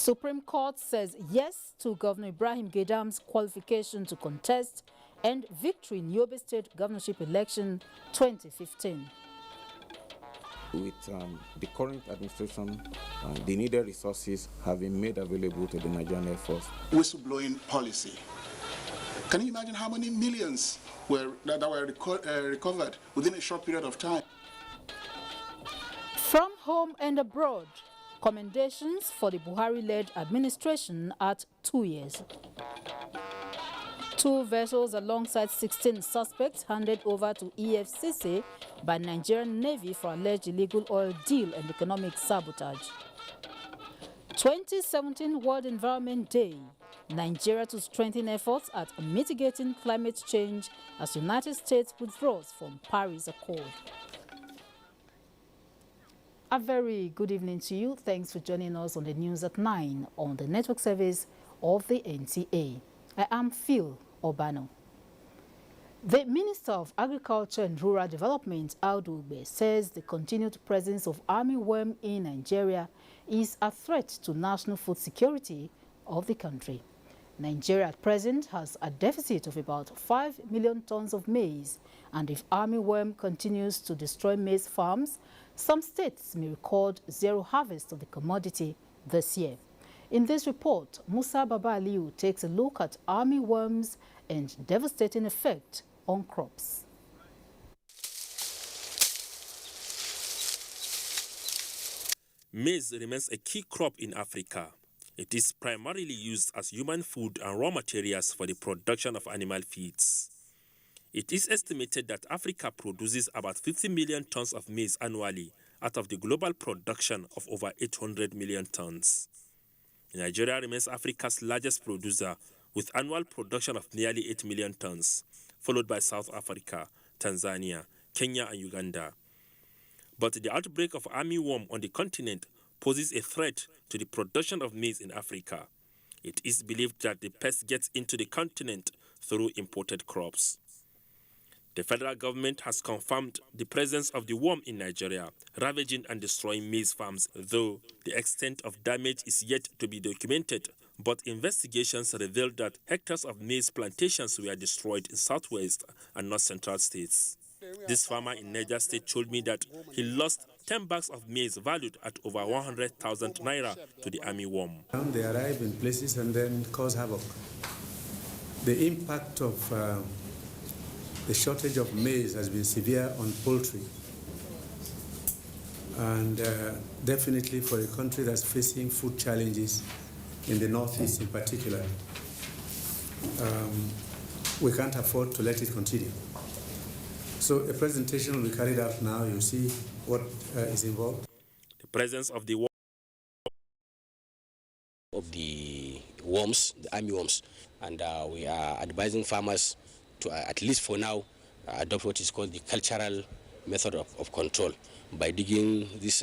Supreme Court says yes to Governor Ibrahim Gaidam's qualification to contest and victory in Yobe State governorship election 2015. With the current administration, the needed resources have been made available to the Nigerian Air Force. Whistleblowing policy. Can you imagine how many millions that were recovered within a short period of time? From home and abroad, commendations for the Buhari-led administration at 2 years. 2 vessels alongside 16 suspects handed over to EFCC by Nigerian Navy for alleged illegal oil deal and economic sabotage. 2017 World Environment Day. Nigeria to strengthen efforts at mitigating climate change as United States withdraws from Paris Accord. A very good evening to you. Thanks for joining us on the news at 9 on the network service of the NTA. I am Phil Obano. The Minister of Agriculture and Rural Development, Audu Ugbe, says the continued presence of armyworm in Nigeria is a threat to national food security of the country. Nigeria at present has a deficit of about 5 million tons of maize, and if armyworm continues to destroy maize farms, some states may record zero harvest of the commodity this year. In this report, Musa Baba Aliu takes a look at armyworms and devastating effect on crops. Maize remains a key crop in Africa. It is primarily used as human food and raw materials for the production of animal feeds. It is estimated that Africa produces about 50 million tons of maize annually out of the global production of over 800 million tons. Nigeria remains Africa's largest producer with annual production of nearly 8 million tons, followed by South Africa, Tanzania, Kenya and Uganda. But the outbreak of armyworm on the continent poses a threat to the production of maize in Africa. It is believed that the pest gets into the continent through imported crops. The federal government has confirmed the presence of the worm in Nigeria, ravaging and destroying maize farms, though the extent of damage is yet to be documented. But investigations revealed that hectares of maize plantations were destroyed in southwest and north central states. This farmer in Niger State told me that he lost 10 bags of maize valued at over 100,000 naira to the armyworm. They arrive in places and then cause havoc. The impact of the shortage of maize has been severe on poultry, and definitely for a country that's facing food challenges in the northeast in particular, we can't afford to let it continue. So a presentation will be carried out now. You see what is involved. The presence of the worms, the armyworms, and we are advising farmers to, at least for now, adopt what is called the cultural method of control by digging these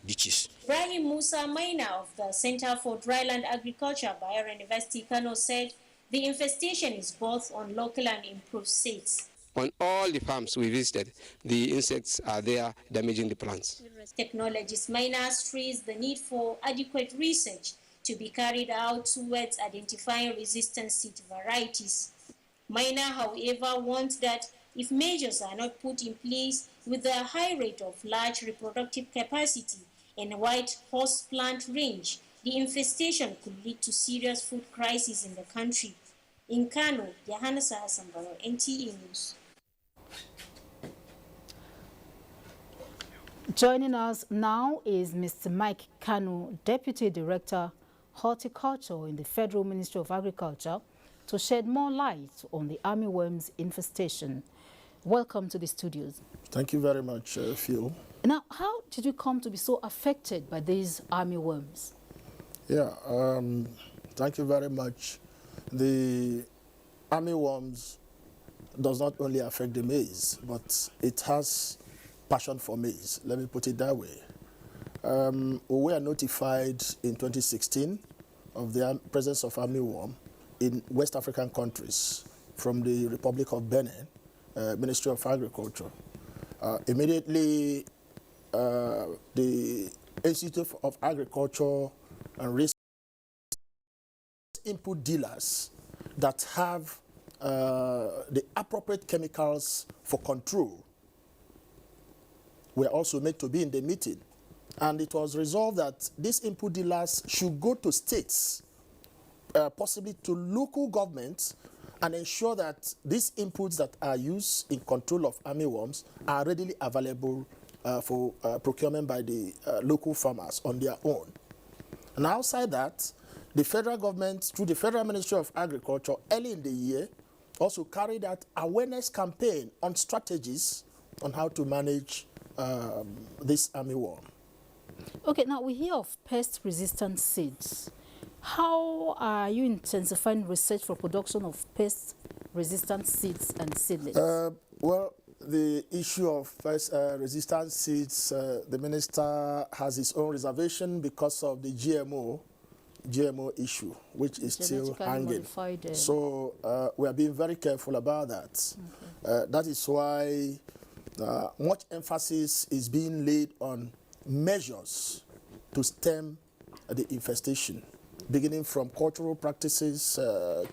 ditches. Ibrahim Musa Maina of the Center for Dryland Agriculture, Bayero University, Kano, said the infestation is both on local and improved seeds. On all the farms we visited, the insects are there damaging the plants. Technologist Maina stresses the need for adequate research to be carried out towards identifying resistant seed varieties. Maina, however, warns that if measures are not put in place with a high rate of large reproductive capacity and wide host plant range, the infestation could lead to serious food crisis in the country. In Kano, Yohana Sambaro, NTA News. Joining us now is Mr. Mike Kanu, Deputy Director, Horticulture in the Federal Ministry of Agriculture, to shed more light on the armyworm's infestation. Welcome to the studios. Thank you very much, Phil. Now, how did you come to be so affected by these armyworms? Yeah, thank you very much. The armyworms does not only affect the maize, but it has passion for maize. Let me put it that way. We were notified in 2016 of the presence of armyworm in West African countries from the Republic of Benin, Ministry of Agriculture. Immediately, the Institute of Agriculture and Research input dealers that have the appropriate chemicals for control were also made to be in the meeting. And it was resolved that these input dealers should go to states, possibly to local governments, and ensure that these inputs that are used in control of armyworms are readily available for procurement by the local farmers on their own. And outside that, the federal government, through the Federal Ministry of Agriculture, early in the year, also carried out awareness campaign on strategies on how to manage this armyworm. Okay, now we hear of pest-resistant seeds. How are you intensifying research for production of pest-resistant seeds and seedlings? Well, the issue of pest-resistant seeds, the minister has his own reservation because of the GMO issue, which is still hanging. So we are being very careful about that. Okay. That is why much emphasis is being laid on measures to stem the infestation, beginning from cultural practices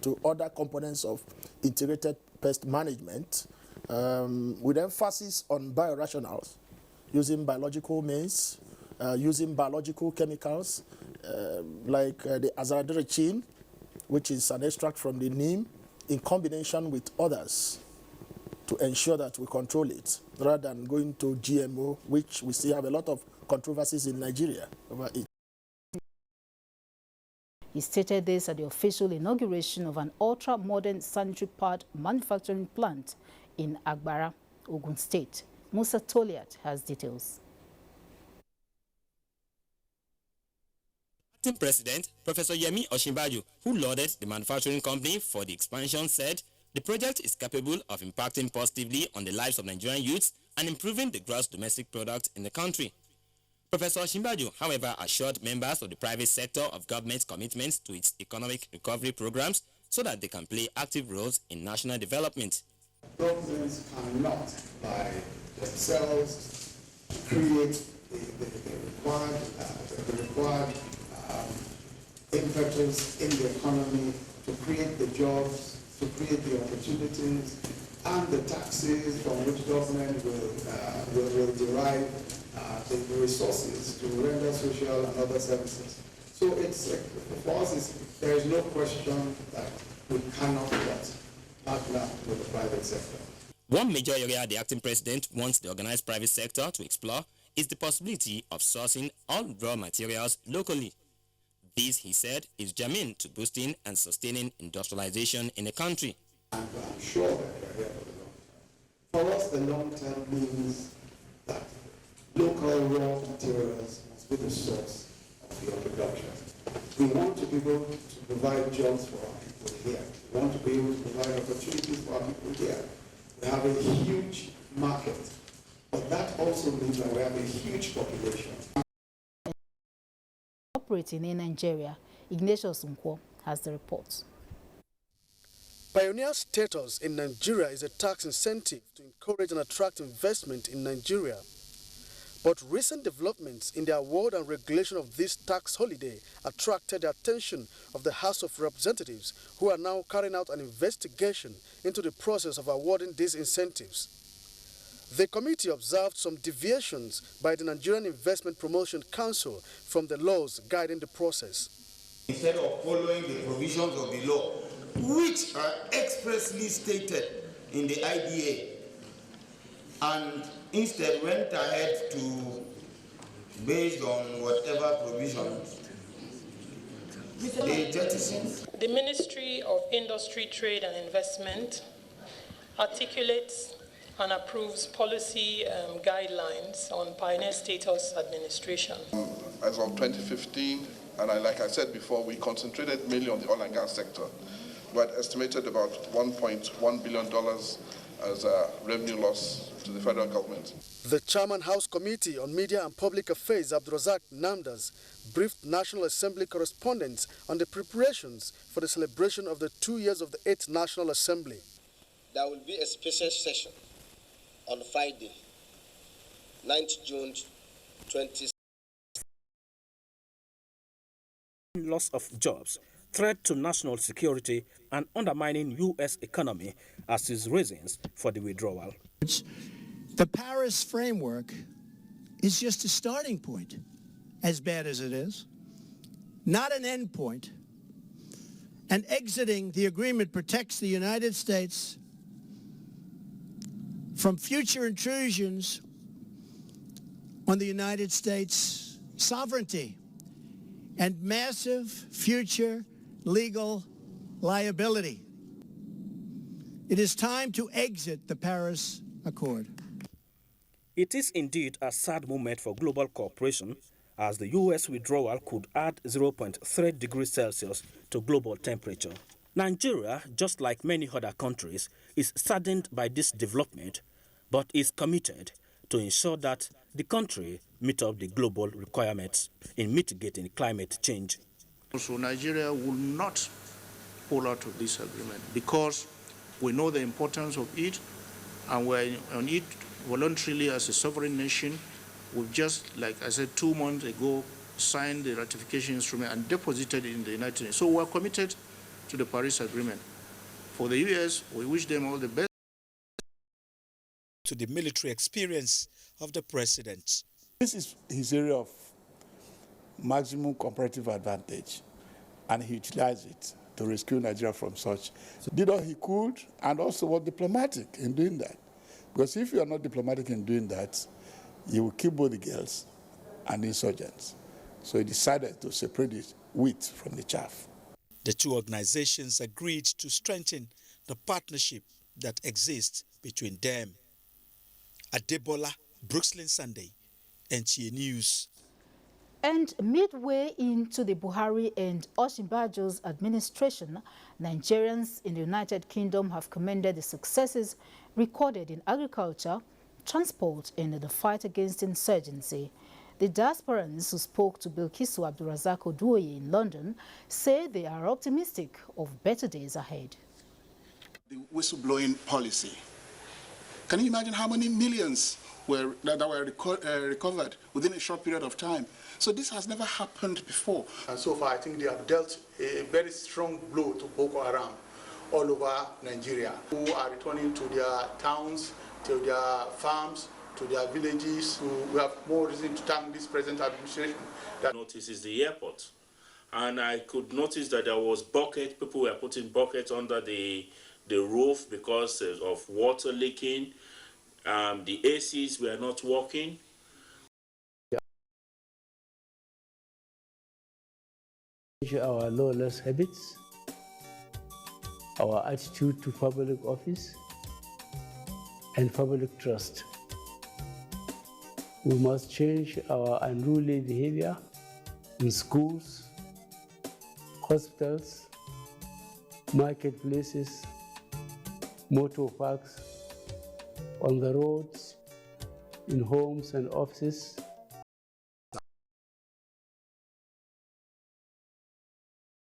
to other components of integrated pest management, with emphasis on biorationals, using biological means, using biological chemicals, like the azadirachtin, which is an extract from the neem, in combination with others to ensure that we control it, rather than going to GMO, which we still have a lot of controversies in Nigeria over it. He stated this at the official inauguration of an ultra-modern sanitary pad manufacturing plant in Agbara, Ogun State. Musa Toliat has details. Acting President, Professor Yemi Osinbajo, who lauded the manufacturing company for the expansion, said the project is capable of impacting positively on the lives of Nigerian youths and improving the gross domestic product in the country. Professor Osinbajo, however, assured members of the private sector of government's commitments to its economic recovery programs so that they can play active roles in national development. Governments cannot, by themselves, create the required impetus in the economy to create the jobs, to create the opportunities, and the taxes from which government will derive the resources to render social and other services. So it's for us, there is no question that we cannot but partner with the private sector. One major area the acting president wants the organized private sector to explore is the possibility of sourcing all raw materials locally. This, he said, is germane to boosting and sustaining industrialization in the country. And I'm sure that we are here for the long term. For us, the long term means that local raw materials must be the source of your production. We want to be able to provide jobs for our people here. We want to be able to provide opportunities for our people here. We have a huge market, but that also means that we have a huge population. Operating in Nigeria, Ignatius Nkwo has the report. Pioneer status in Nigeria is a tax incentive to encourage and attract investment in Nigeria. But recent developments in the award and regulation of this tax holiday attracted the attention of the House of Representatives, who are now carrying out an investigation into the process of awarding these incentives. The committee observed some deviations by the Nigerian Investment Promotion Council from the laws guiding the process. Instead of following the provisions of the law, which are expressly stated in the IDA, and instead went ahead to, based on whatever provisions, they jettisoned. The Ministry of Industry, Trade and Investment articulates and approves policy guidelines on pioneer status administration. As of 2015, and like I said before, we concentrated mainly on the oil and gas sector. We had estimated about $1.1 billion as a revenue loss to the federal government. The Chairman House Committee on Media and Public Affairs, Abdulrazak Namdas, briefed National Assembly correspondents on the preparations for the celebration of the 2 years of the 8th National Assembly. There will be a special session on Friday, 9th June 2016. loss of jobs, threat to national security, and undermining U.S. economy as his reasons for the withdrawal. The Paris framework is just a starting point, as bad as it is, not an end point. And exiting the agreement protects the United States from future intrusions on the United States sovereignty and massive future legal liability. It is time to exit the Paris Accord. It is indeed a sad moment for global cooperation, as the U.S. withdrawal could add 0.3 degrees Celsius to global temperature. Nigeria, just like many other countries, is saddened by this development, but is committed to ensure that the country meet up the global requirements in mitigating climate change. So Nigeria will not pull out of this agreement because we know the importance of it, and we're on it voluntarily as a sovereign nation. We've just, like I said, 2 months ago, signed the ratification instrument and deposited it in the United Nations. So we're committed to the Paris Agreement. For the U.S., we wish them all the best. To the military experience of the president. This is his area of maximum comparative advantage, and he utilized it to rescue Nigeria from such. So did all he could, and also was diplomatic in doing that. Because if you are not diplomatic in doing that, you will kill both the girls and the insurgents. So he decided to separate the wheat from the chaff. The two organizations agreed to strengthen the partnership that exists between them. Adebola, Brooklyn Sunday, NTA News. And midway into the Buhari and Osinbajo's administration, Nigerians in the United Kingdom have commended the successes recorded in agriculture, transport, and the fight against insurgency. The diasporans who spoke to Bilkisu Abdulrazak Oduoye in London say they are optimistic of better days ahead. The whistleblowing policy. Can you imagine how many millions were recovered within a short period of time? So this has never happened before. And so far, I think they have dealt a very strong blow to Boko Haram all over Nigeria, who are returning to their towns, to their farms, to their villages. We have more reason to thank this present administration. That notice is the airport. And I could notice that there was bucket, people were putting buckets under the roof because of water leaking. The ACs were not working. Our lawless habits, our attitude to public office, and public trust. We must change our unruly behavior in schools, hospitals, marketplaces, motor parks, on the roads, in homes and offices.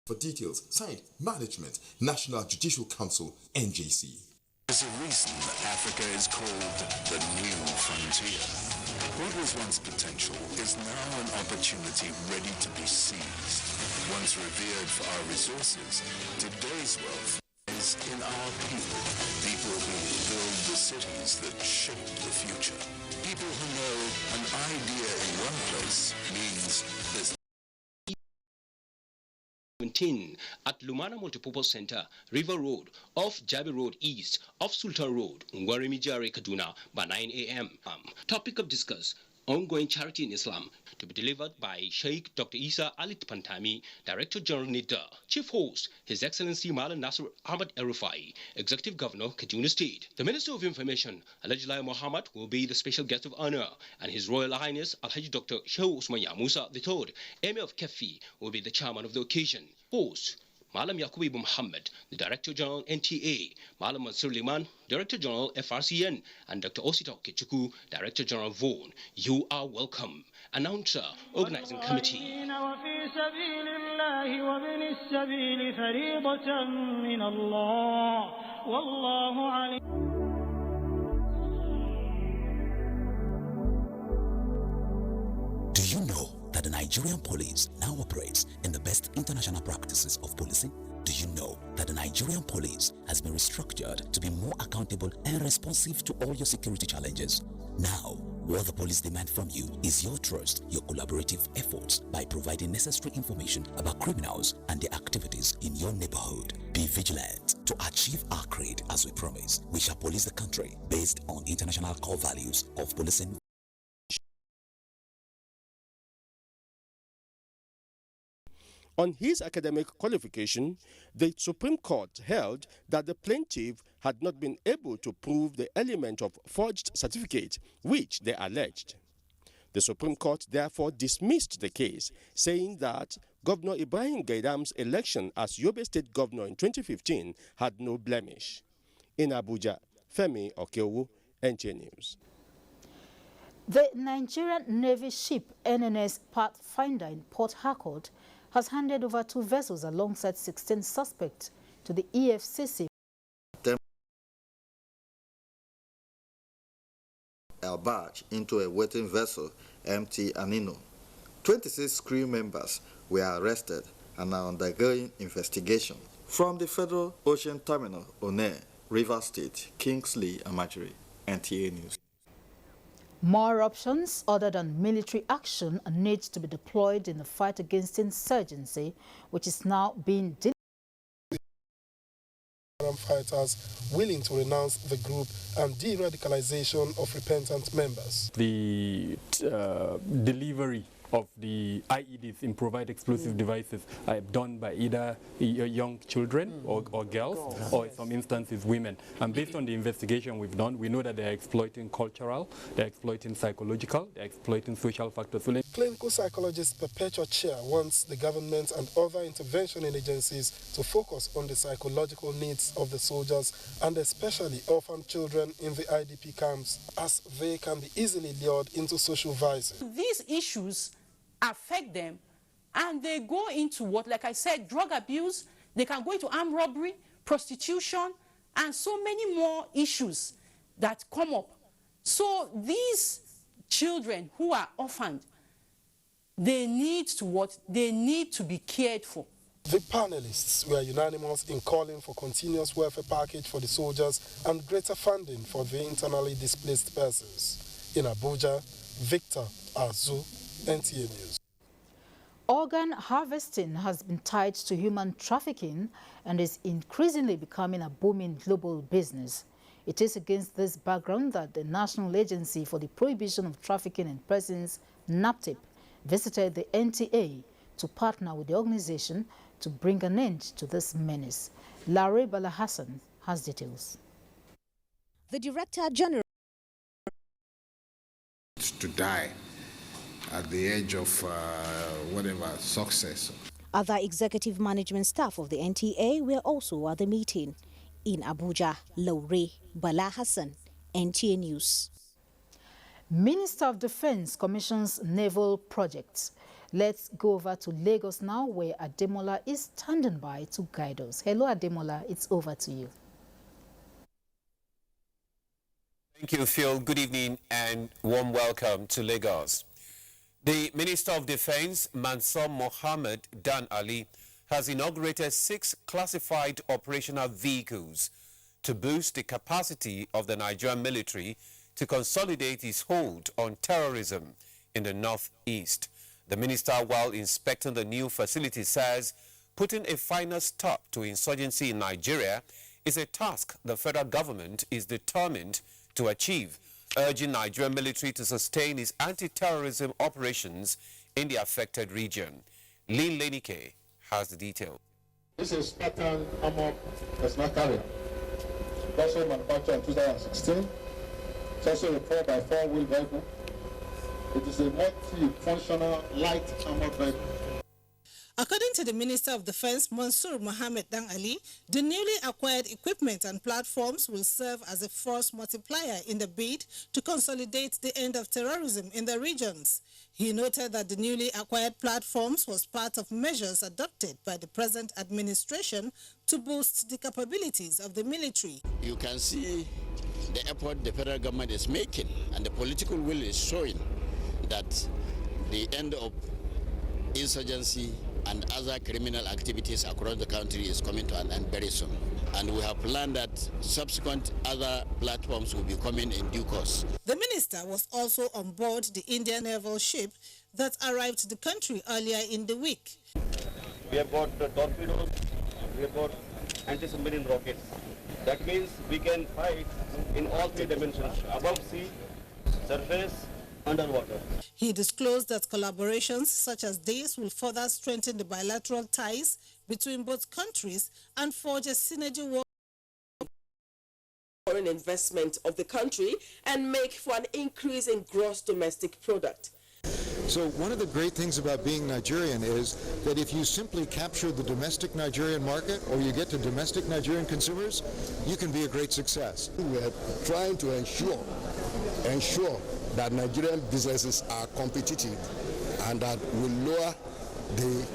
For details, signed Management, National Judicial Council, NJC. There's a reason Africa is called the new frontier. What was once potential is now an opportunity ready to be seized. Once revered for our resources, today's wealth is in our people. People who build the cities that shape the future. People who know an idea in one place means there's at Lumana Multipurpose Center, River Road, off Jabi Road East, off Sultan Road, Ngwarimi Jare, Kaduna, by 9 a.m. Topic of discuss, ongoing charity in Islam, to be delivered by Sheikh Dr. Isa Alit Pantami, Director General NIDA. Chief host, His Excellency Malan Nasir Ahmad Erufai, Executive Governor, Kaduna State. The Minister of Information, Alhaji Lai Mohammed, will be the special guest of honor, and His Royal Highness Alhaji Dr. Shehu Usman Musa III, Emir of Kefi, will be the chairman of the occasion. Host, Malam Yakubu Muhammad, the Director General NTA, Malam Mansur Liman, Director General FRCN, and Dr. Osita Kechuku, Director General VON. You are welcome. Announcer, Organizing Committee. Do you know that the Nigerian police now operates in the best international practices of policing? Do you know that the Nigerian police has been restructured to be more accountable and responsive to all your security challenges? Now, what the police demand from you is your trust, your collaborative efforts by providing necessary information about criminals and their activities in your neighborhood. Be vigilant to achieve our creed as we promise. We shall police the country based on international core values of policing. On his academic qualification, the Supreme Court held that the plaintiff had not been able to prove the element of forged certificate which they alleged. The Supreme Court therefore dismissed the case, saying that Governor Ibrahim Gaidam's election as Yobe State Governor in 2015 had no blemish. In Abuja, Femi Okeowo, NTA News. The Nigerian Navy ship NNS Pathfinder in Port Harcourt has handed over 2 vessels alongside 16 suspects to the EFCC. A barge into a waiting vessel, MT Anino. 26 crew members were arrested and are undergoing investigation. From the Federal Ocean Terminal, One, Rivers State, Kingsley Amajiri, NTA News. More options other than military action need to be deployed in the fight against insurgency, which is now being fighters willing to renounce the group and de-radicalization of repentant members. The delivery of the IEDs, improvised explosive devices, are done by either young children or girls, or in some instances women. And based on the investigation we've done, we know that they're exploiting cultural, they're exploiting psychological, they're exploiting social factors. Clinical psychologist Perpetua Chair wants the government and other intervention agencies to focus on the psychological needs of the soldiers and especially orphan children in the IDP camps, as they can be easily lured into social vices. These issues affect them and they go into what, like I said, drug abuse, they can go into armed robbery, prostitution, and so many more issues that come up. So these children who are orphaned, they need to what? They need to be cared for. The panelists were unanimous in calling for continuous welfare package for the soldiers and greater funding for the internally displaced persons. In Abuja, Victor Azu, NTA News. Organ harvesting has been tied to human trafficking and is increasingly becoming a booming global business. It is against this background that the National Agency for the Prohibition of Trafficking in Persons, NAPTIP, visited the NTA to partner with the organization to bring an end to this menace. Larry Bala Hassan has details. The Director General to die at the edge of success. Other executive management staff of the NTA were also at the meeting. In Abuja, Laure Bala Hassan, NTA News. Minister of Defense commissions naval projects. Let's go over to Lagos now, where Ademola is standing by to guide us. Hello, Ademola. It's over to you. Thank you, Phil. Good evening and warm welcome to Lagos. The Minister of Defense, Mansour Mohammed Dan Ali, has inaugurated 6 classified operational vehicles to boost the capacity of the Nigerian military to consolidate its hold on terrorism in the northeast. The minister, while inspecting the new facility, says putting a final stop to insurgency in Nigeria is a task the federal government is determined to achieve, urging Nigerian military to sustain its anti-terrorism operations in the affected region. Lynn Lenike has the detail. This is Spartan Armored Personnel Carrier. Also manufactured in 2016. It's also a 4x4 wheel vehicle. It is a multi-functional light armored vehicle. According to the Minister of Defense, Mansour Mohammed Dan Ali, the newly acquired equipment and platforms will serve as a force multiplier in the bid to consolidate the end of terrorism in the regions. He noted that the newly acquired platforms was part of measures adopted by the present administration to boost the capabilities of the military. You can see the effort the federal government is making, and the political will is showing that the end of insurgency and other criminal activities across the country is coming to an end very soon. And we have planned that subsequent other platforms will be coming in due course. The minister was also on board the Indian naval ship that arrived to the country earlier in the week. We have got the torpedoes, we have got anti-submarine rockets. That means we can fight in all three dimensions, above sea, surface, underwater. He disclosed that collaborations such as this will further strengthen the bilateral ties between both countries and forge a synergy work foreign investment of the country and make for an increase in gross domestic product. So one of the great things about being Nigerian is that if you simply capture the domestic Nigerian market or you get to domestic Nigerian consumers, you can be a great success. We are trying to ensure that Nigerian businesses are competitive and that will lower the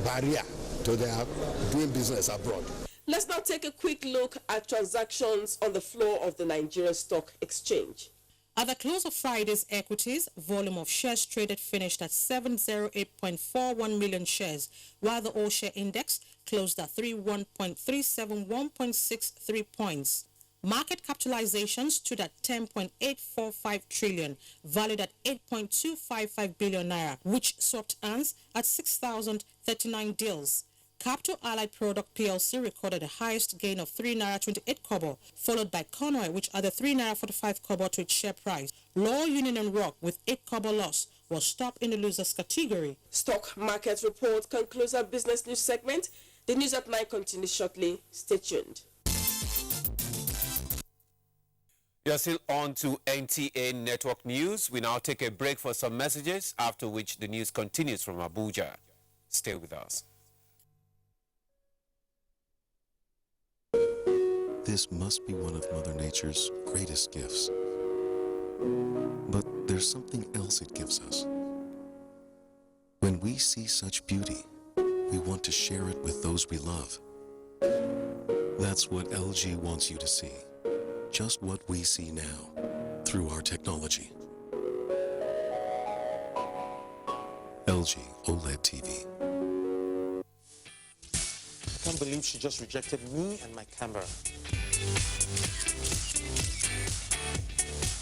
barrier to their doing business abroad. Let's now take a quick look at transactions on the floor of the Nigerian Stock Exchange. At the close of Friday's equities, volume of shares traded finished at 708.41 million shares, while the all-share index closed at 31.371.63 points. Market capitalization stood at 10.845 trillion, valued at 8.255 billion naira, which swept hands at 6,039 deals. Capital Allied Product PLC recorded the highest gain of 3 naira 28 kobo, followed by Conway, which added 3 naira 45 kobo to its share price. Law Union and Rock, with 8 kobo loss, was top in the losers category. Stock market report concludes our business news segment. The news at 9 continues shortly. Stay tuned. You're still on to NTA Network News. We now take a break for some messages, after which the news continues from Abuja. Stay with us. This must be one of Mother Nature's greatest gifts. But there's something else it gives us. When we see such beauty, we want to share it with those we love. That's what LG wants you to see. Just what we see now, through our technology. LG OLED TV. I can't believe she just rejected me and my camera.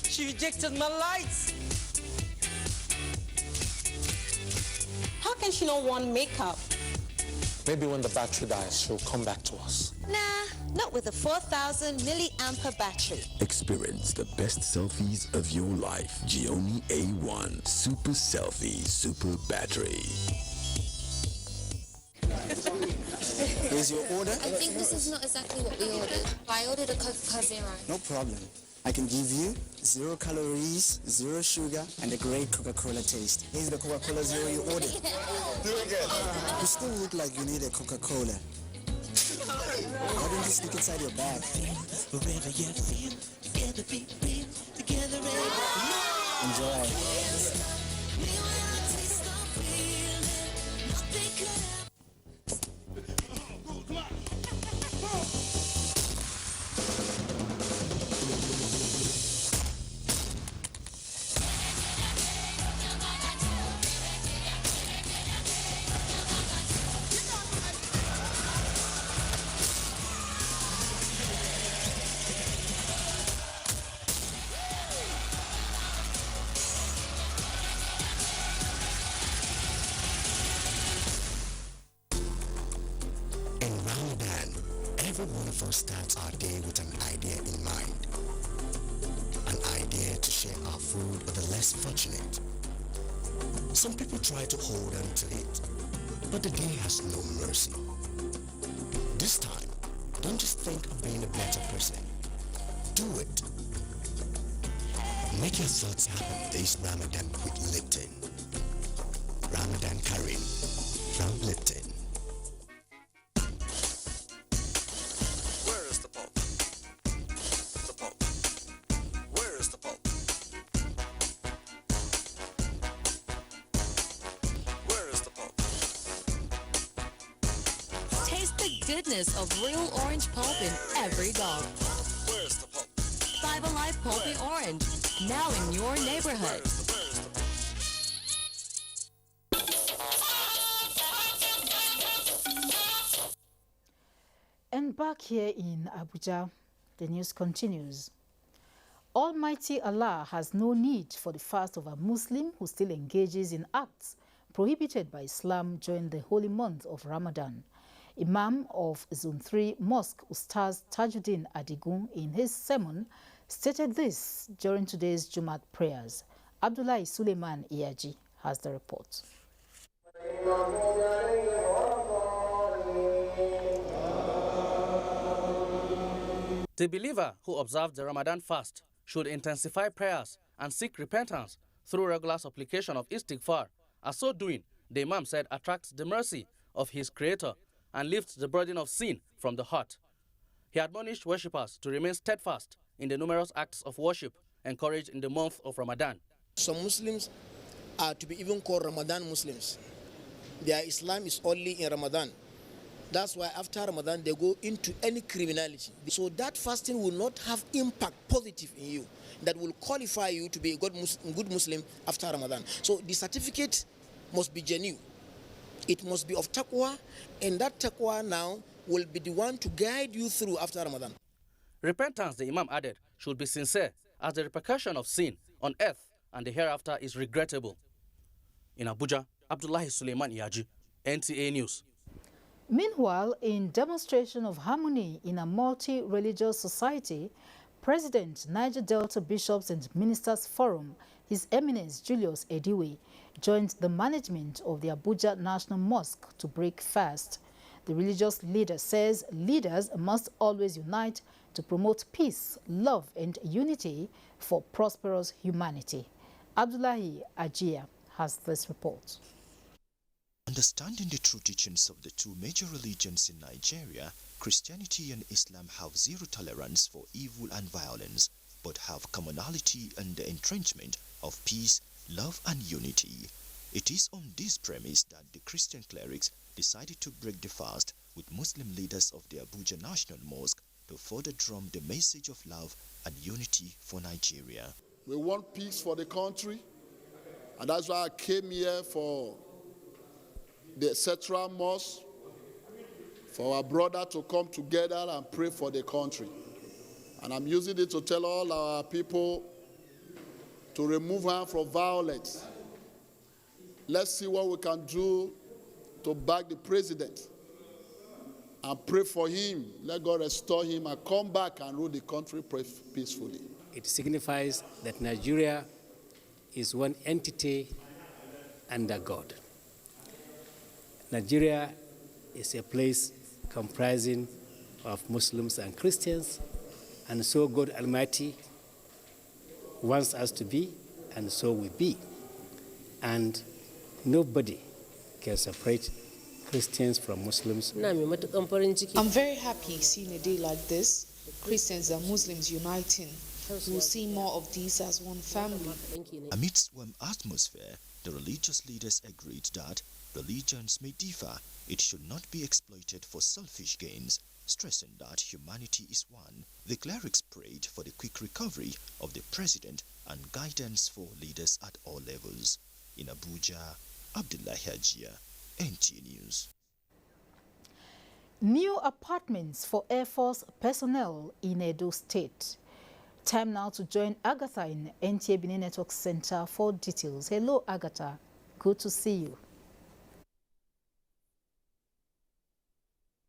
She rejected my lights. How can she not want makeup? Maybe when the battery dies, she'll come back to us. Nah, not with a 4,000 milliampere battery. Experience the best selfies of your life. Xiaomi A1 Super Selfie Super Battery. Here's your order. I think this is not exactly what we ordered. I ordered a Coca-Cola Zero. No problem. I can give you 0 calories, 0 sugar, and a great Coca-Cola taste. Here's the Coca-Cola Zero you ordered. Do it again. You still look like you need a Coca-Cola. Why don't you sneak inside your bag? Wherever you feel, together be real, together enjoy. Every one of us starts our day with an idea in mind. An idea to share our food with the less fortunate. Some people try to hold on to it, but the day has no mercy. This time, don't just think of being a better person. Do it. Make your thoughts happen this Ramadan with Lipton. Ramadan Kareem from Lipton. Goodness of real orange pulp in every gulp. Where's the pulp? Five Alive Pulpy Orange, now in your neighborhood. And back here in Abuja, the news continues. Almighty Allah has no need for the fast of a Muslim who still engages in acts prohibited by Islam during the holy month of Ramadan. Imam of Zone 3 Mosque, Ustaz Tajuddin Adigun, in his sermon, stated this during today's Jumat prayers. Abdullahi Suleiman Iyaji has the report. The believer who observes the Ramadan fast should intensify prayers and seek repentance through regular supplication of istighfar, as so doing, the Imam said, attracts the mercy of his Creator and lifts the burden of sin from the heart. He admonished worshippers to remain steadfast in the numerous acts of worship encouraged in the month of Ramadan. Some Muslims are to be even called Ramadan Muslims. Their Islam is only in Ramadan. That's why after Ramadan they go into any criminality. So that fasting will not have impact positive in you that will qualify you to be a good Muslim after Ramadan. So the certificate must be genuine. It must be of taqwa, and that taqwa now will be the one to guide you through after Ramadan. Repentance, the Imam added, should be sincere, as the repercussion of sin on earth and the hereafter is regrettable. In Abuja, Abdullahi Suleiman Iyaji, NTA News. Meanwhile, in demonstration of harmony in a multi-religious society, President Niger Delta Bishops and Ministers Forum, His Eminence Julius Ediwe, joined the management of the Abuja National Mosque to break fast. The religious leader says leaders must always unite to promote peace, love and unity for prosperous humanity. Abdullahi Ajia has this report. Understanding the true teachings of the two major religions in Nigeria, Christianity and Islam have zero tolerance for evil and violence, but have commonality in the entrenchment of peace, love and unity. It is on this premise that the Christian clerics decided to break the fast with Muslim leaders of the Abuja National Mosque to further drum the message of love and unity for Nigeria. We want peace for the country, and that's why I came here for the Central Mosque, for our brother to come together and pray for the country. And I'm using it to tell all our people to remove harm from violence. Let's see what we can do to back the president and pray for him. Let God restore him and come back and rule the country peacefully. It signifies that Nigeria is one entity under God. Nigeria is a place comprising of Muslims and Christians, and so God Almighty wants us to be, and so we be. And nobody can separate Christians from Muslims. I'm very happy seeing a day like this, Christians and Muslims uniting. We'll see more of these as one family. Amidst warm atmosphere, the religious leaders agreed that religions may differ, it should not be exploited for selfish gains, stressing that humanity is one. The clerics prayed for the quick recovery of the president and guidance for leaders at all levels. In Abuja, Abdullahi Hajia, NTA News. New apartments for Air Force personnel in Edo State. Time now to join Agatha in NTA Benin Network Center for details. Hello, Agatha. Good to see you.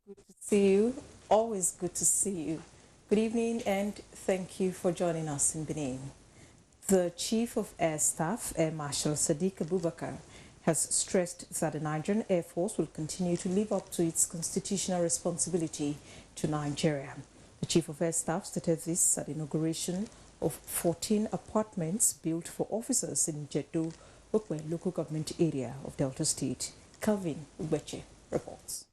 Good to see you. Always good to see you. Good evening and thank you for joining us in Benin. The Chief of Air Staff, Air Marshal Sadiq Abubakar, has stressed that the Nigerian Air Force will continue to live up to its constitutional responsibility to Nigeria. The Chief of Air Staff stated this at the inauguration of 14 apartments built for officers in Jeddo, Okwe local government area of Delta State. Calvin Ubeche reports.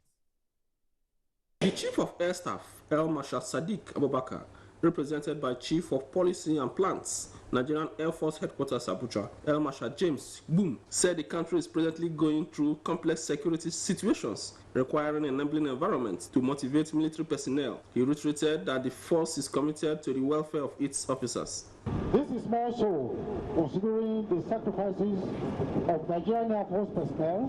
The Chief of Air Staff, Air Marshal Sadiq Abubakar, represented by Chief of Policy and Plans, Nigerian Air Force Headquarters Abuja, Air Marshal James Boom, said the country is presently going through complex security situations requiring an enabling environment to motivate military personnel. He reiterated that the force is committed to the welfare of its officers. This is more so considering the sacrifices of Nigerian Air Force personnel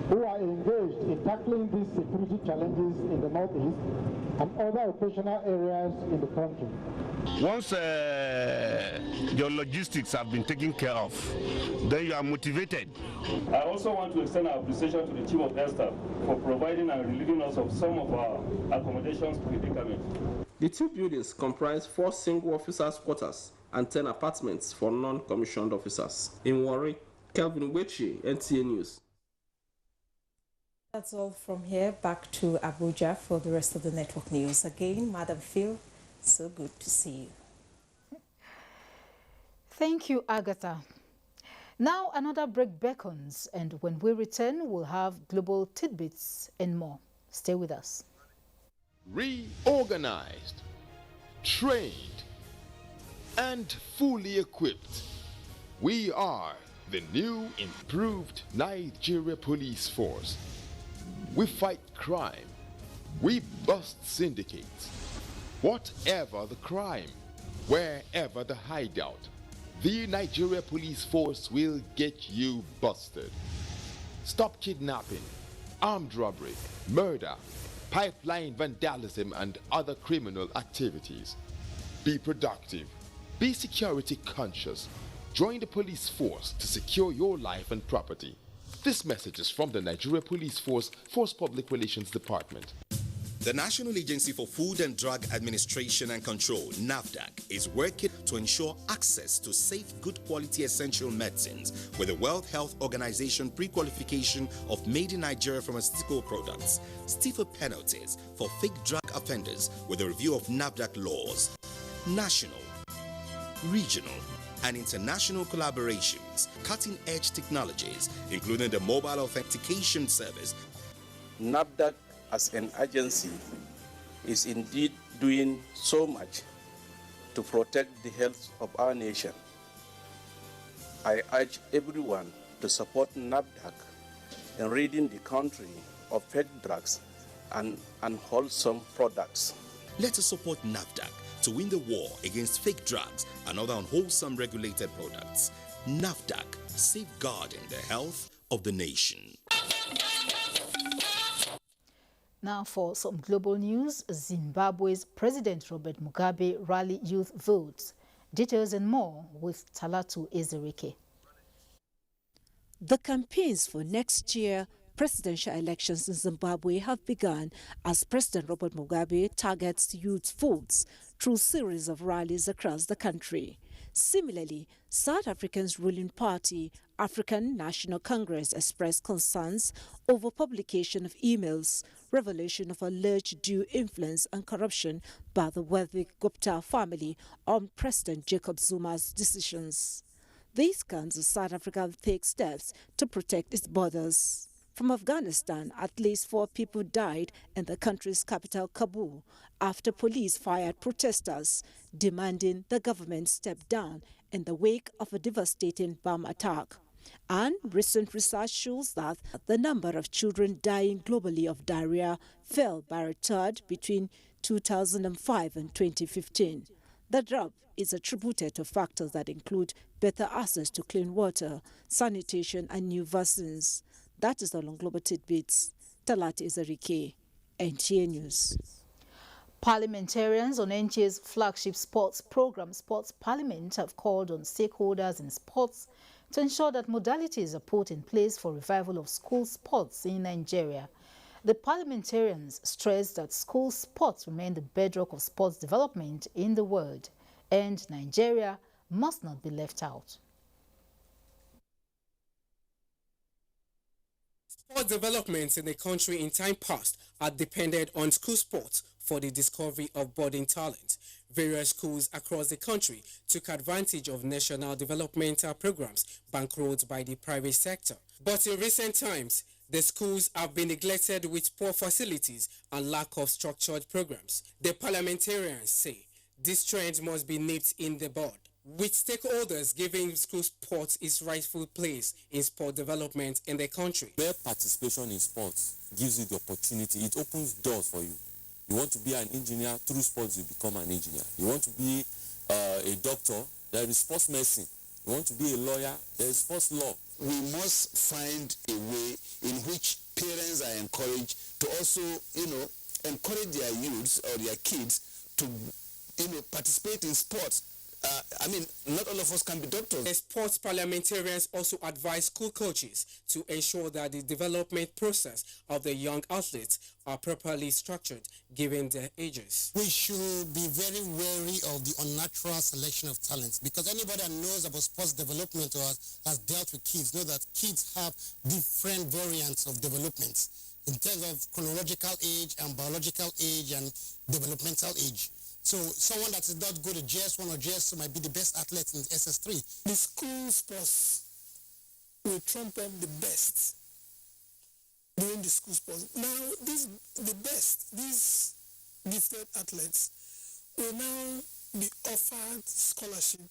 who are engaged in tackling these security challenges in the Northeast and other operational areas in the country. Once your logistics have been taken care of, then you are motivated. I also want to extend our appreciation to the Chief of Air Staff for providing and relieving us of some of our accommodations predicament. The two buildings comprise 4 single officers' quarters and 10 apartments for non-commissioned officers. In Warri, Kelvin Wechi, NTA News. That's all from here. Back to Abuja for the rest of the network news. Again, Madam Phil, so good to see you. Thank you, Agatha. Now another break beckons, and when we return, we'll have global tidbits and more. Stay with us. Reorganized, trained, and fully equipped, we are the new improved Nigeria Police Force. We fight crime, we bust syndicates. Whatever the crime, wherever the hideout, the Nigeria Police Force will get you busted. Stop kidnapping, armed robbery, murder, pipeline vandalism, and other criminal activities. Be productive. Be security conscious. Join the police force to secure your life and property. This message is from the Nigeria Police Force Public Relations Department. The National Agency for Food and Drug Administration and Control, NAFDAC, is working to ensure access to safe, good quality essential medicines with the World Health Organization pre-qualification of Made in Nigeria pharmaceutical products, stiffer penalties for fake drug offenders with a review of NAFDAC laws, national, regional, and international collaborations, cutting-edge technologies, including the mobile authentication service. NAFDAC as an agency is indeed doing so much to protect the health of our nation. I urge everyone to support NAFDAC in ridding the country of fake drugs and unwholesome products. Let us support NAFDAC to win the war against fake drugs and other unwholesome regulated products. NAFDAC, safeguarding the health of the nation. Now for some global news, Zimbabwe's President Robert Mugabe rally youth votes. Details and more with Talatu Ezerike. The campaigns for next year presidential elections in Zimbabwe have begun as President Robert Mugabe targets youth votes through series of rallies across the country. Similarly, South Africa's ruling party, African National Congress, expressed concerns over publication of emails, revelation of alleged due influence and corruption by the wealthy Gupta family on President Jacob Zuma's decisions. This comes as South Africa takes steps to protect its borders. From Afghanistan, at least 4 people died in the country's capital, Kabul, after police fired protesters demanding the government step down in the wake of a devastating bomb attack. And recent research shows that the number of children dying globally of diarrhea fell by a third between 2005 and 2015. The drop is attributed to factors that include better access to clean water, sanitation, and new vaccines. That is all on Global Tidbits. Talat Ezerike, NTA News. Parliamentarians on NTA's flagship sports program, Sports Parliament, have called on stakeholders in sports to ensure that modalities are put in place for revival of school sports in Nigeria. The parliamentarians stressed that school sports remain the bedrock of sports development in the world, and Nigeria must not be left out. Sport developments in the country in time past are dependent on school sports for the discovery of budding talent. Various schools across the country took advantage of national developmental programs bankrolled by the private sector. But in recent times, the schools have been neglected with poor facilities and lack of structured programs. The parliamentarians say this trend must be nipped in the bud, with stakeholders giving school sports its rightful place in sport development in the country. Mere participation in sports gives you the opportunity. It opens doors for you. You want to be an engineer, through sports you become an engineer. You want to be a doctor, there is sports medicine. You want to be a lawyer, there is first law. We must find a way in which parents are encouraged to also, encourage their youths or their kids to, participate in sports. Not all of us can be doctors. The sports parliamentarians also advise school coaches to ensure that the development process of the young athletes are properly structured given their ages. We should be very wary of the unnatural selection of talents, because anybody that knows about sports development or has dealt with kids know that kids have different variants of development in terms of chronological age and biological age and developmental age. So someone that is not good at JS1 or JS2 might be the best athlete in SS3. The school sports will trump up the best during the school sports. Now, the best, these gifted athletes will now be offered scholarship.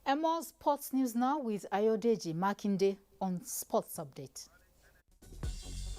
And more sports news now with Ayodeji Makinde on Sports Update.